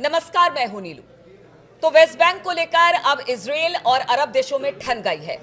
नमस्कार, मैं हूं नीलू। तो वेस्ट बैंक को लेकर अब इजराइल और अरब देशों में ठन गई है।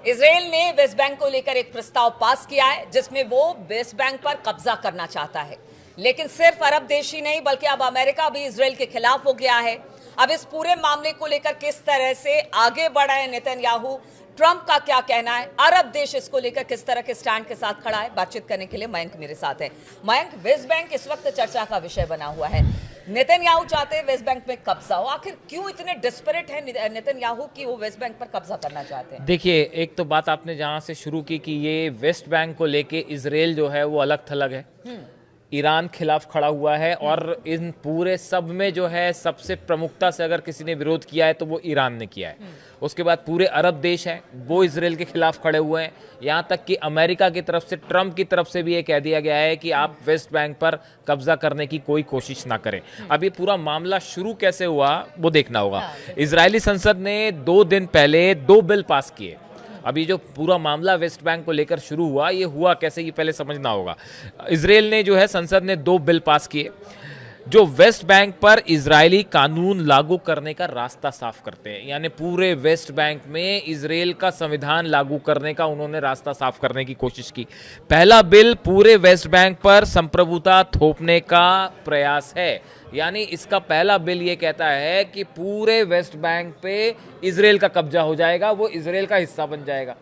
इजराइल ने वेस्ट बैंक को लेकर एक प्रस्ताव पास किया है जिसमें वो वेस्ट बैंक पर कब्जा करना चाहता है। लेकिन सिर्फ अरब देश ही नहीं बल्कि अब अमेरिका भी इजराइल के खिलाफ हो गया है। अब इस पूरे मामले को लेकर किस तरह से आगे बढ़ा है नेतन्याहू, ट्रंप का क्या कहना है, अरब देश इसको लेकर किस तरह के स्टैंड के साथ खड़ा है, बातचीत करने के लिए मयंक मेरे साथ है। मयंक, वेस्ट बैंक इस वक्त चर्चा का विषय बना हुआ है। नेतन्याहू चाहते हैं वेस्ट बैंक में कब्जा हो। आखिर क्यों इतने डिस्परेट है नेतन्याहू कि वो वेस्ट बैंक पर कब्जा करना चाहते हैं? देखिए, एक तो बात आपने जहां से शुरू की कि ये वेस्ट बैंक को लेके इजराइल जो है वो अलग थलग है, ईरान खिलाफ खड़ा हुआ है और इन पूरे सब में जो है सबसे प्रमुखता से अगर किसी ने विरोध किया है तो वो ईरान ने किया है। उसके बाद पूरे अरब देश हैं वो इजराइल के खिलाफ खड़े हुए हैं। यहाँ तक कि अमेरिका की तरफ से, ट्रंप की तरफ से भी ये कह दिया गया है कि आप वेस्ट बैंक पर कब्जा करने की कोई कोशिश ना करें। अब ये पूरा मामला शुरू कैसे हुआ वो देखना होगा। इजरायली संसद ने 2 दिन पहले 2 बिल पास किए। अभी जो पूरा मामला वेस्ट बैंक को लेकर शुरू हुआ, ये हुआ कैसे ये पहले समझना होगा। इजराइल ने जो है, संसद ने 2 बिल पास किए जो वेस्ट बैंक पर इजरायली कानून लागू करने का रास्ता साफ करते हैं। यानी पूरे वेस्ट बैंक में इजराइल का संविधान लागू करने का उन्होंने रास्ता साफ करने की कोशिश की। पहला बिल पूरे वेस्ट बैंक पर संप्रभुता थोपने का प्रयास है। यानी इसका पहला बिल ये कहता है कि पूरे वेस्ट बैंक पे इजराइल का कब्जा हो जाएगा, वो इजराइल का हिस्सा बन जाएगा।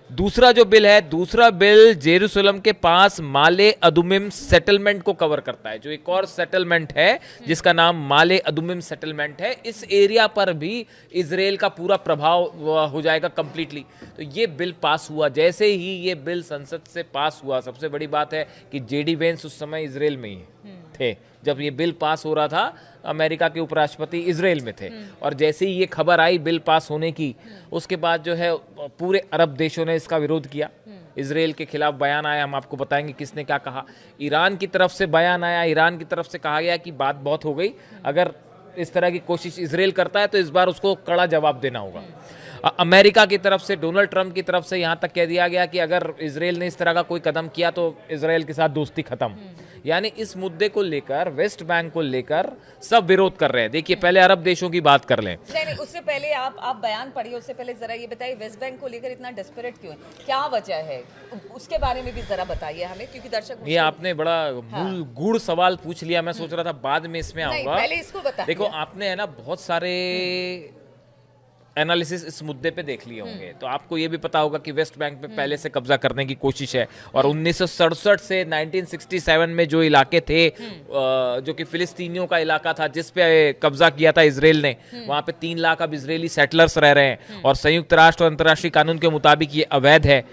दूसरा जो बिल है, दूसरा बिल जेरूसलम के पास माले अदुमिम सेटलमेंट को कवर करता है, जो एक और सेटलमेंट है जिसका नाम माले अदुमिम सेटलमेंट है। इस एरिया पर भी इजराइल का पूरा प्रभाव हो जाएगा कंप्लीटली। तो ये बिल पास हुआ। जैसे ही ये बिल संसद से पास हुआ, सबसे बड़ी बात है कि जेडी वेंस उस समय इजराइल में ही थे जब ये बिल पास हो रहा था। अमेरिका के उपराष्ट्रपति इजराइल में थे और जैसे ही ये खबर आई बिल पास होने की, उसके बाद जो है पूरे अरब देशों ने इसका विरोध किया। इजराइल के खिलाफ बयान आया, हम आपको बताएंगे किसने क्या कहा। ईरान की तरफ से बयान आया, ईरान की तरफ से कहा गया कि बात बहुत हो गई, अगर इस तरह की कोशिश इजराइल करता है तो इस बार उसको कड़ा जवाब देना होगा। अमेरिका की तरफ से, डोनाल्ड ट्रंप की तरफ से यहाँ तक कह दिया गया कि अगर इजराइल ने इस तरह का कोई कदम किया तो इजराइल के साथ दोस्ती खत्म। यानी इस मुद्दे को लेकर, वेस्ट बैंक को लेकर सब विरोध कर रहे हैं। देखिए, पहले अरब देशों की बात कर लें। नहीं, उससे पहले आप बयान पढ़िए। उससे पहले जरा ये बताइए वेस्ट बैंक को लेकर इतना डेस्परेट क्यों है, क्या वजह है, उसके बारे में भी जरा बताइए हमें, क्योंकि दर्शक। ये आपने बड़ा गूढ़ सवाल पूछ लिया। मैं सोच रहा था बाद में इसमें आऊंगा, पहले इसको बताइए। देखो, आपने है ना बहुत सारे एनालिसिस इस मुद्दे पे देख लिए होंगे, तो आपको ये भी पता होगा कि वेस्ट बैंक पे पहले से कब्जा करने की कोशिश है। और 1967 से 1967 में जो इलाके थे, जो कि फिलिस्तीनियों का इलाका था जिस पे कब्जा किया था इजराइल ने, वहां पे 3 लाख अब इजरायली सेटलर्स रह रहे हैं और संयुक्त राष्ट्र और अंतर्राष्ट्रीय कानून के मुताबिक ये अवैध है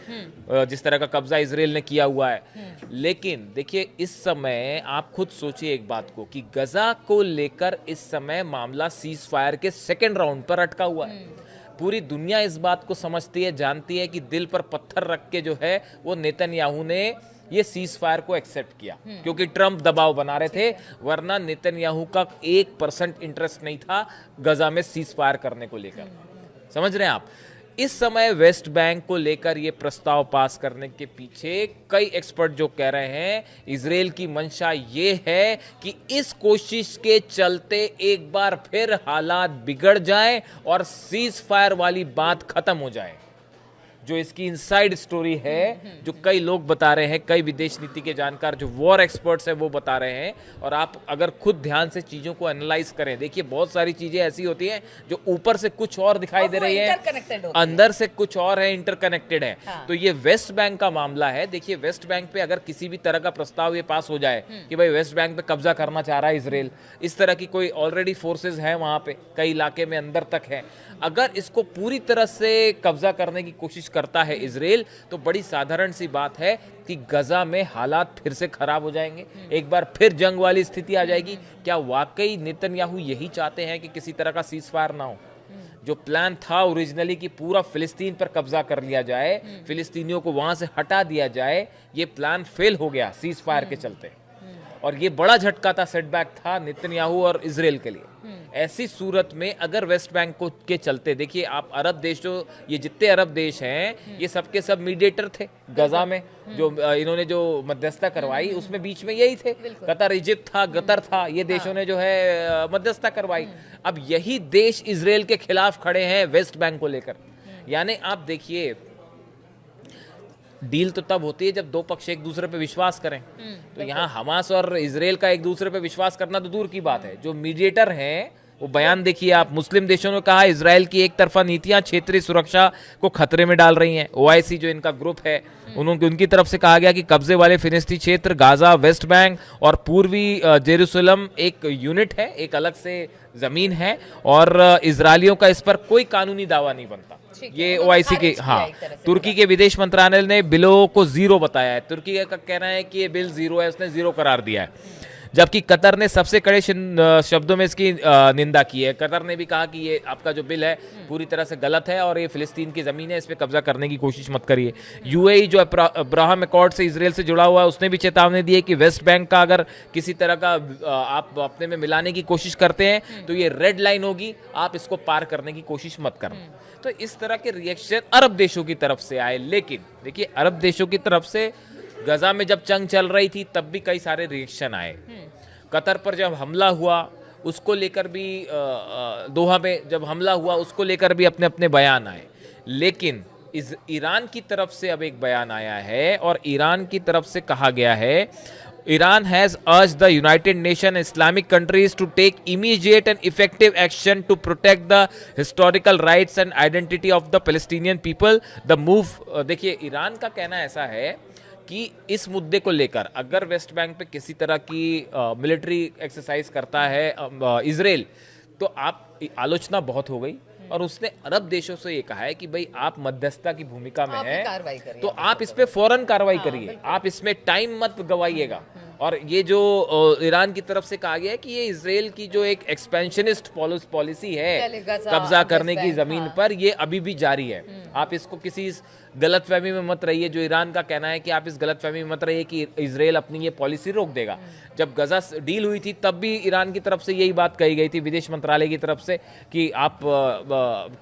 जिस तरह का कब्जा इजराइल ने किया हुआ है। लेकिन देखिए, इस समय आप खुद सोचिए एक बात को कि गजा को लेकर इस समय मामला सीज फायर के 2nd राउंड पर अटका हुआ है। पूरी दुनिया इस बात को समझती है, जानती है कि दिल पर पत्थर रख के जो है वो नेतन्याहू ने ये सीज फायर को एक्सेप्ट किया, क्योंकि ट्रंप दबाव बना रहे थे। वरना नेतन्याहू का 1% इंटरेस्ट नहीं था गजा में सीज फायर करने को लेकर। समझ रहे हैं आप? इस समय वेस्ट बैंक को लेकर ये प्रस्ताव पास करने के पीछे कई एक्सपर्ट जो कह रहे हैं, इजराइल की मंशा ये है कि इस कोशिश के चलते एक बार फिर हालात बिगड़ जाएं और सीज फायर वाली बात खत्म हो जाए। जो इसकी इनसाइड स्टोरी है, जो कई लोग बता रहे हैं, कई विदेश नीति के जानकार जो वॉर एक्सपर्ट्स हैं वो बता रहे हैं। और आप अगर खुद ध्यान से चीजों को एनालाइज करें, देखिए बहुत सारी चीजें ऐसी होती हैं जो ऊपर से कुछ और दिखाई दे रही है, अंदर से कुछ और है, इंटरकनेक्टेड है। तो ये वेस्ट बैंक का मामला है। देखिए, वेस्ट बैंक पे अगर किसी भी तरह का प्रस्ताव ये पास हो जाए कि भाई वेस्ट बैंक पे कब्जा करना चाह रहा है इजराइल, इस तरह की कोई ऑलरेडी फोर्सेज है वहां पे, कई इलाके में अंदर तक है, अगर इसको पूरी तरह से कब्जा करने की कोशिश करता है इजराइल, तो बड़ी साधारण सी बात है कि गजा में हालात फिर से खराब हो जाएंगे, एक बार फिर जंग वाली स्थिति आ जाएगी। क्या वाकई नेतन्याहू यही चाहते हैं कि किसी तरह का सीज फायर ना हो? जो प्लान था ओरिजिनली कि पूरा फिलिस्तीन पर कब्जा कर लिया जाए, फिलिस्तीनियों को वहां से हटा दिया जाए, ये प्लान फेल हो गया सीज फायर के चलते। और ये बड़ा झटका था, सेटबैक था नेतन्याहू और इजराइल के लिए। ऐसी सूरत में अगर वेस्ट बैंक को के चलते, देखिए आप अरब देश, जो ये जितने अरब देश हैं ये सब के सब मीडिएटर थे गजा में, जो इन्होंने जो मध्यस्थता करवाई उसमें बीच में यही थे, कतर, इजिप्ट था, कतर था, ये देशों ने जो है मध्यस्थता करवाई। अब यही देश इजराइल के खिलाफ खड़े हैं वेस्ट बैंक को लेकर। यानी आप देखिए, डील तो तब होती है जब दो पक्ष एक दूसरे पे विश्वास करें। तो यहाँ हमास और इजराइल का एक दूसरे पे विश्वास करना तो दूर की बात है, जो मीडिएटर हैं वो बयान देखिए आप। मुस्लिम देशों ने कहा इजराइल की एक तरफा नीतियां क्षेत्रीय सुरक्षा को खतरे में डाल रही हैं। ओआईसी जो इनका ग्रुप है, उनकी तरफ से कहा गया कि कब्जे वाले फिलिस्तीनी क्षेत्र, गाजा, वेस्ट बैंक और पूर्वी जेरूसलम एक यूनिट है, एक अलग से जमीन है, और इजरायलियों का इस पर कोई कानूनी दावा नहीं बनता। ये ओआईसी के, हाँ, तुर्की के विदेश मंत्रालय ने बिलों को जीरो बताया है। तुर्की का कहना है कि ये बिल जीरो है, उसने जीरो करार दिया है। जबकि कतर ने सबसे कड़े शब्दों में इसकी निंदा की है। कतर ने भी कहा कि ये आपका जो बिल है पूरी तरह से गलत है और ये फिलिस्तीन की ज़मीन है, इस पर कब्जा करने की कोशिश मत करिए। यूएई जो अब्राहम अकॉर्ड से इजराइल से जुड़ा हुआ है, उसने भी चेतावनी दी है कि वेस्ट बैंक का अगर किसी तरह का आप अपने में मिलाने की कोशिश करते हैं तो ये रेड लाइन होगी, आप इसको पार करने की कोशिश मत करना। तो इस तरह के रिएक्शन अरब देशों की तरफ से आए। लेकिन देखिए, अरब देशों की तरफ से गजा में जब जंग चल रही थी तब भी कई सारे रिएक्शन आए। कतर पर जब हमला हुआ उसको लेकर भी, दोहा में जब हमला हुआ उसको लेकर भी अपने अपने बयान आए। लेकिन ईरान की तरफ से अब एक बयान आया है और ईरान की तरफ से कहा गया है, Iran has urged the United Nations Islamic countries to take immediate and effective action to protect the historical rights and identity of the Palestinian people. The move, देखिए ईरान का कहना ऐसा है कि इस मुद्दे को लेकर अगर वेस्ट बैंक पे किसी तरह की मिलिट्री एक्सरसाइज करता है इजराइल, तो आप आलोचना बहुत हो गई। और उसने अरब देशों से ये कहा है कि भाई आप मध्यस्थता की भूमिका में हैं, तो आप इस पे फौरन कार्रवाई करिए, आप इसमें टाइम मत गवाइएगा। और ये जो ईरान की तरफ से कहा गया है कि ये इजराइल की जो एक एक्सपेंशनिस्ट पॉलिसी है कब्जा करने की जमीन पर, ये अभी भी जारी है। आप इसको किसी गलतफहमी में मत रहिए। जो ईरान का कहना है कि आप इस गलतफहमी में मत रहिए कि इजराइल अपनी ये पॉलिसी रोक देगा। जब गजा डील हुई थी तब भी ईरान की तरफ से यही बात कही गई थी विदेश मंत्रालय की तरफ से कि आप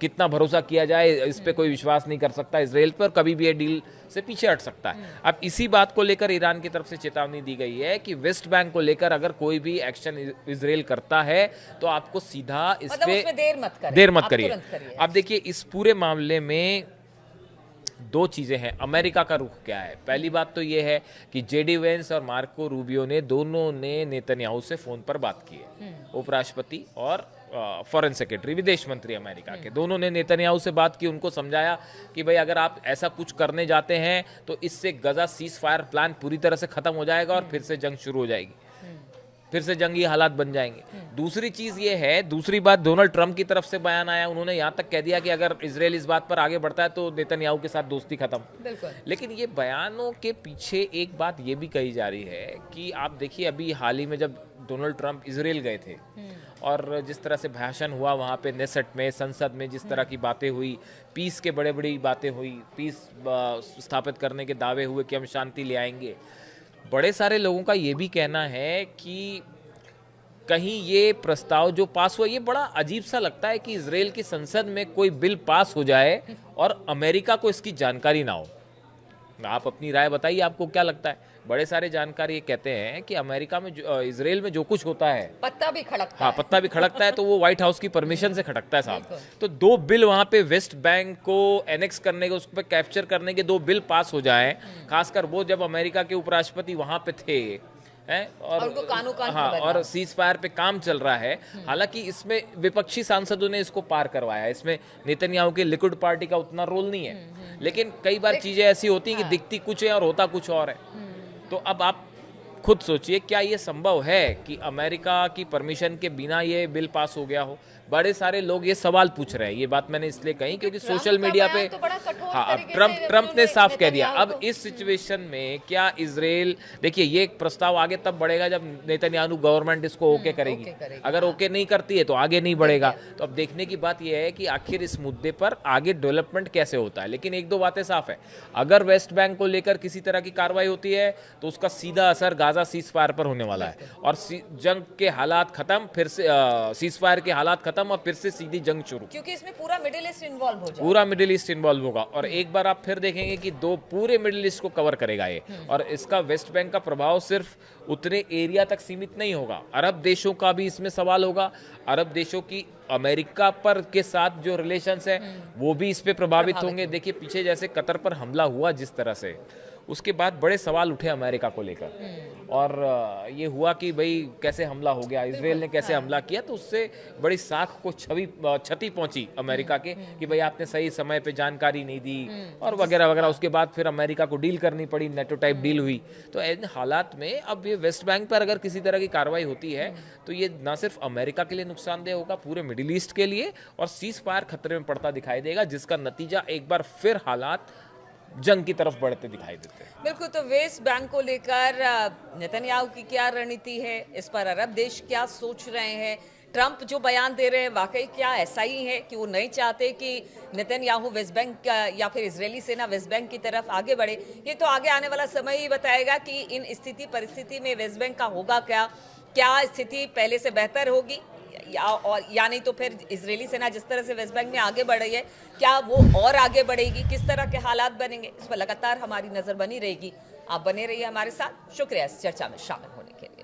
कितना भरोसा किया जाए, इस पे कोई विश्वास नहीं कर सकता इजराइल पर, कभी भी ये डील से पीछे हट सकता है। अब इसी बात को लेकर ईरान की तरफ से चेतावनी दी गई है कि वेस्ट बैंक को लेकर अगर कोई भी एक्शन इजराइल करता है तो आपको सीधा इस पे देर मत करिए। अब देखिए, इस पूरे मामले में दो चीजें हैं। अमेरिका का रुख क्या है? पहली बात तो ये है कि जेडी वेंस और मार्को रूबियो ने दोनों ने नेतन्याहू से फोन पर बात की है। उपराष्ट्रपति और फॉरेन सेक्रेटरी, विदेश मंत्री अमेरिका के, दोनों ने नेतन्याहू से बात की, उनको समझाया कि भाई अगर आप ऐसा कुछ करने जाते हैं तो इससे गजा सीज फायर प्लान पूरी तरह से खत्म हो जाएगा और फिर से जंग शुरू हो जाएगी, फिर से जंगी हालात बन जाएंगे। दूसरी चीज ये है, दूसरी बात डोनाल्ड ट्रंप की तरफ से बयान आया, उन्होंने यहां तक कह दिया कि अगर इजराइल इस बात पर आगे बढ़ता है तो नेतन्याहू के साथ दोस्ती खत्म। लेकिन ये बयानों के पीछे एक बात ये भी कही जा रही है कि आप देखिए, अभी हाल ही में जब डोनाल्ड ट्रंप इजराइल गए थे और जिस तरह से भाषण हुआ वहाँ पे नेसेट में, संसद में, जिस तरह की बातें हुई, पीस के बड़े बड़ी बातें हुई, पीस स्थापित करने के दावे हुए कि हम शांति ले आएंगे। बड़े सारे लोगों का ये भी कहना है कि कहीं ये प्रस्ताव जो पास हुआ, ये बड़ा अजीब सा लगता है कि इजराइल की संसद में कोई बिल पास हो जाए और अमेरिका को इसकी जानकारी ना हो। आप अपनी राय बताइए, आपको क्या लगता है? बड़े सारे जानकार ये कहते हैं कि अमेरिका में इजराइल में जो कुछ होता है, पत्ता भी खड़कता है। हाँ, पत्ता भी खड़कता है तो वो व्हाइट हाउस की परमिशन से खड़कता है साहब। तो दो बिल वहां पे वेस्ट बैंक को एनेक्स करने के, उस पर कैप्चर करने के दो बिल पास हो जाएं, खासकर वो जब अमेरिका के उपराष्ट्रपति वहां पे थे और उनको कानून हाँ, और सीज फायर पे काम चल रहा है। हालांकि इसमें विपक्षी सांसदों ने इसको पार करवाया, इसमें नेतन्याहू के लिक्विड पार्टी का उतना रोल नहीं है। लेकिन कई बार चीजें ऐसी होती हैं कि दिखती कुछ है और होता कुछ और है। तो अब आप खुद सोचिए, क्या ये संभव है कि अमेरिका की परमिशन के बिना ये बिल पास हो गया हो? बड़े सारे लोग ये सवाल पूछ रहे हैं। ये बात मैंने इसलिए कही क्योंकि सोशल मीडिया पे हाँ, अब ट्रंप ने साफ कह दिया। अब इस सिचुएशन में क्या इजराइल, देखिए ये एक प्रस्ताव आगे तब बढ़ेगा जब नेतन्याहू गवर्नमेंट इसको ओके करेगी। अगर ओके नहीं करती है तो आगे नहीं बढ़ेगा। तो अब देखने की बात यह है कि आखिर इस मुद्दे पर आगे डेवलपमेंट कैसे होता है। लेकिन एक दो बातें साफ है, अगर वेस्ट बैंक को लेकर किसी तरह की कार्रवाई होती है तो उसका सीधा असर गाजा सीज फायर पर होने वाला है और जंग के हालात खत्म, फिर से सीज फायर के हालात खत्म और फिर से सीधी जंग शुरू, क्योंकि इसमें पूरा मिडिल ईस्ट इन्वॉल्व हो जाएगा। पूरा मिडिल ईस्ट इन्वॉल्व होगा। और एक बार आप फिर देखेंगे कि दो पूरे मिडिल ईस्ट को कवर करेगा ये, और इसका वेस्ट बैंक का प्रभाव सिर्फ उतने एरिया तक सीमित नहीं होगा, अरब देशों का भी इसमें सवाल होगा। अरब देशों की अमेरिका पर के साथ जो रिलेशंस है वो भी इस पे प्रभावित होंगे। देखिए पीछे जैसे कतर पर हमला हुआ जिस तरह से, उसके बाद बड़े सवाल उठे अमेरिका को लेकर, और ये हुआ कि भाई कैसे हमला हो गया, इजराइल ने कैसे हमला किया, तो उससे बड़ी साख को क्षति पहुंची अमेरिका के कि भाई आपने सही समय पे जानकारी नहीं दी और वगैरह वगैरह। उसके बाद फिर अमेरिका को डील करनी पड़ी, नेटो टाइप डील हुई। तो इन हालात में अब ये वेस्ट बैंक पर अगर किसी तरह की कार्रवाई होती है तो ये ना सिर्फ अमेरिका के लिए नुकसानदेह होगा, पूरे मिडिल ईस्ट के लिए, और सीज फायर खतरे में पड़ता दिखाई देगा, जिसका नतीजा एक बार फिर हालात जंग की तरफ बढ़ते दिखाई देते हैं। बिल्कुल। तो वेस्ट बैंक को लेकर नेतन्याहू की क्या रणनीति है, इस पर अरब देश क्या सोच रहे हैं, ट्रंप जो बयान दे रहे हैं वाकई क्या ऐसा ही है कि वो नहीं चाहते कि नेतन्याहू वेस्ट बैंक या फिर इजरायली सेना वेस्ट बैंक की तरफ आगे बढ़े? ये तो आगे आने वाला समय ही बताएगा कि इन स्थिति परिस्थिति में वेस्ट बैंक का होगा क्या स्थिति पहले से बेहतर होगी या नहीं तो फिर इजरायली सेना जिस तरह से वेस्ट बैंक में आगे बढ़ रही है क्या वो और आगे बढ़ेगी, किस तरह के हालात बनेंगे, इस पर लगातार हमारी नजर बनी रहेगी। आप बने रहिए हमारे साथ। शुक्रिया इस चर्चा में शामिल होने के लिए।